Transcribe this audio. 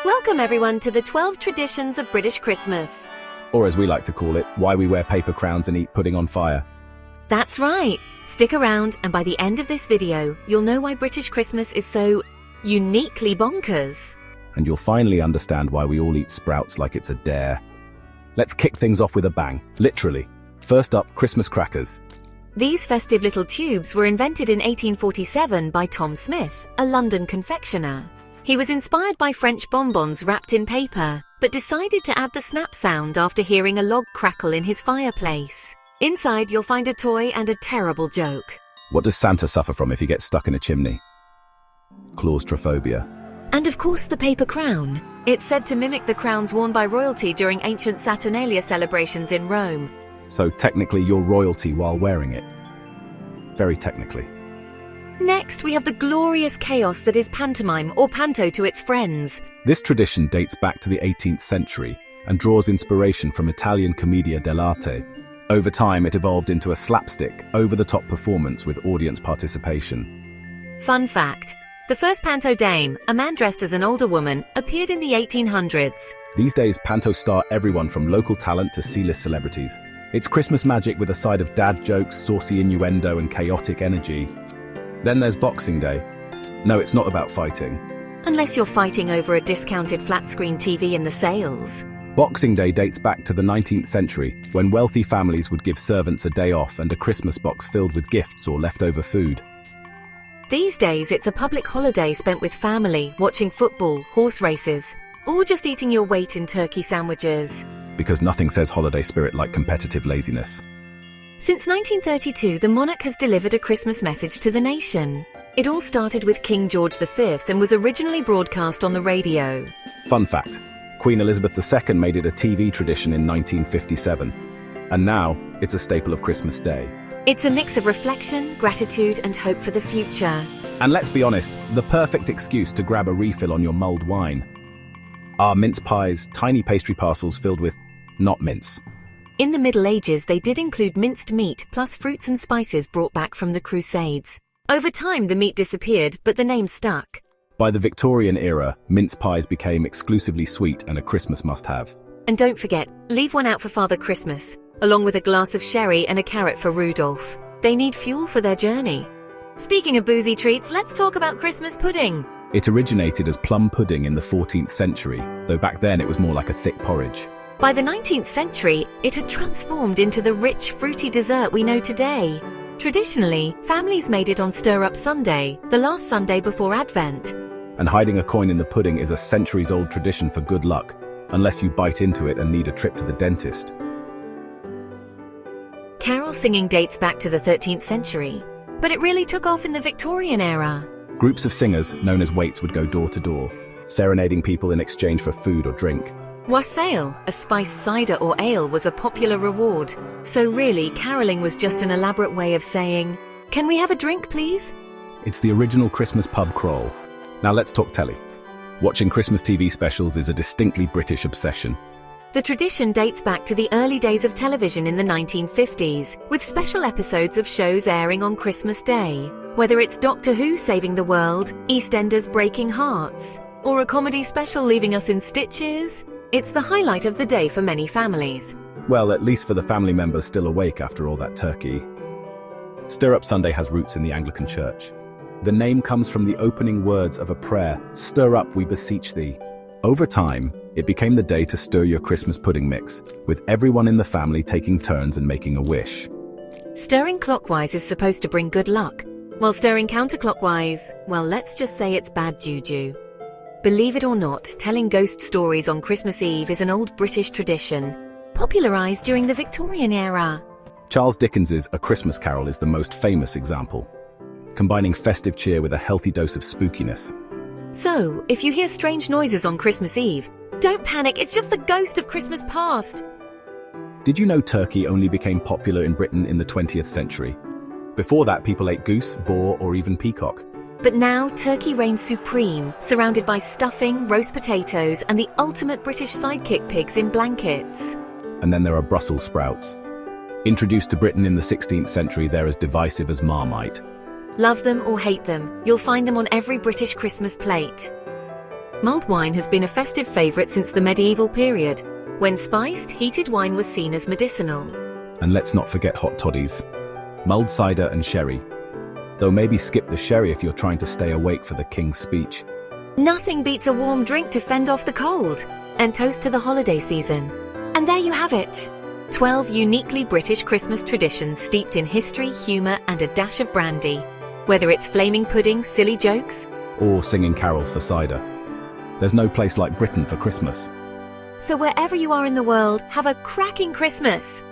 Welcome everyone to the 12 Traditions of British Christmas. Or as we like to call it, why we wear paper crowns and eat pudding on fire. That's right. Stick around and by the end of this video, you'll know why British Christmas is so uniquely bonkers. And you'll finally understand why we all eat sprouts like it's a dare. Let's kick things off with a bang, literally. First up, Christmas crackers. These festive little tubes were invented in 1847 by Tom Smith, a London confectioner. He was inspired by French bonbons wrapped in paper, but decided to add the snap sound after hearing a log crackle in his fireplace. Inside, you'll find a toy and a terrible joke. What does Santa suffer from if he gets stuck in a chimney? Claustrophobia. And of course the paper crown. It's said to mimic the crowns worn by royalty during ancient Saturnalia celebrations in Rome. So technically you're royalty while wearing it. Very technically. Next, we have the glorious chaos that is pantomime, or panto to its friends. This tradition dates back to the 18th century and draws inspiration from Italian commedia dell'arte. Over time, it evolved into a slapstick, over-the-top performance with audience participation. Fun fact, the first panto dame, a man dressed as an older woman, appeared in the 1800s. These days, pantos star everyone from local talent to C-list celebrities. It's Christmas magic with a side of dad jokes, saucy innuendo, and chaotic energy. Then there's Boxing Day. No, it's not about fighting. Unless you're fighting over a discounted flat-screen TV in the sales. Boxing Day dates back to the 19th century, when wealthy families would give servants a day off and a Christmas box filled with gifts or leftover food. These days, it's a public holiday spent with family, watching football, horse races, or just eating your weight in turkey sandwiches. Because nothing says holiday spirit like competitive laziness. Since 1932, the monarch has delivered a Christmas message to the nation. It all started with King George V and was originally broadcast on the radio. Fun fact, Queen Elizabeth II made it a TV tradition in 1957. And now, it's a staple of Christmas Day. It's a mix of reflection, gratitude, and hope for the future. And let's be honest, the perfect excuse to grab a refill on your mulled wine. Our mince pies, tiny pastry parcels filled with not mince. In the Middle Ages, they did include minced meat plus fruits and spices brought back from the Crusades. Over time, the meat disappeared, but the name stuck. By the Victorian era, mince pies became exclusively sweet and a Christmas must-have. And don't forget, leave one out for Father Christmas, along with a glass of sherry and a carrot for Rudolph. They need fuel for their journey. Speaking of boozy treats, let's talk about Christmas pudding. It originated as plum pudding in the 14th century, though back then it was more like a thick porridge. By the 19th century, it had transformed into the rich, fruity dessert we know today. Traditionally, families made it on Stir-Up Sunday, the last Sunday before Advent. And hiding a coin in the pudding is a centuries-old tradition for good luck, unless you bite into it and need a trip to the dentist. Carol singing dates back to the 13th century, but it really took off in the Victorian era. Groups of singers, known as waits, would go door to door, serenading people in exchange for food or drink. Wassail, a spiced cider or ale, was a popular reward. So really, caroling was just an elaborate way of saying, "Can we have a drink, please?" It's the original Christmas pub crawl. Now let's talk telly. Watching Christmas TV specials is a distinctly British obsession. The tradition dates back to the early days of television in the 1950s, with special episodes of shows airing on Christmas Day. Whether it's Doctor Who saving the world, EastEnders breaking hearts, or a comedy special leaving us in stitches, it's the highlight of the day for many families. Well, at least for the family members still awake after all that turkey. Stir-Up Sunday has roots in the Anglican Church. The name comes from the opening words of a prayer, "Stir up, we beseech thee." Over time, it became the day to stir your Christmas pudding mix, with everyone in the family taking turns and making a wish. Stirring clockwise is supposed to bring good luck, while stirring counterclockwise, well, let's just say it's bad juju. Believe it or not, telling ghost stories on Christmas Eve is an old British tradition, popularised during the Victorian era. Charles Dickens's A Christmas Carol is the most famous example, combining festive cheer with a healthy dose of spookiness. So, if you hear strange noises on Christmas Eve, don't panic, it's just the ghost of Christmas past. Did you know turkey only became popular in Britain in the 20th century? Before that, people ate goose, boar, or even peacock. But now, turkey reigns supreme, surrounded by stuffing, roast potatoes, and the ultimate British sidekick pigs in blankets. And then there are Brussels sprouts. Introduced to Britain in the 16th century, they're as divisive as Marmite. Love them or hate them, you'll find them on every British Christmas plate. Mulled wine has been a festive favourite since the medieval period. When spiced, heated wine was seen as medicinal. And let's not forget hot toddies, mulled cider and sherry. Though maybe skip the sherry if you're trying to stay awake for the king's speech. Nothing beats a warm drink to fend off the cold. And toast to the holiday season. And there you have it. 12 uniquely British Christmas traditions steeped in history, humour and a dash of brandy. Whether it's flaming pudding, silly jokes, Or singing carols for cider. There's no place like Britain for Christmas. So wherever you are in the world, have a cracking Christmas!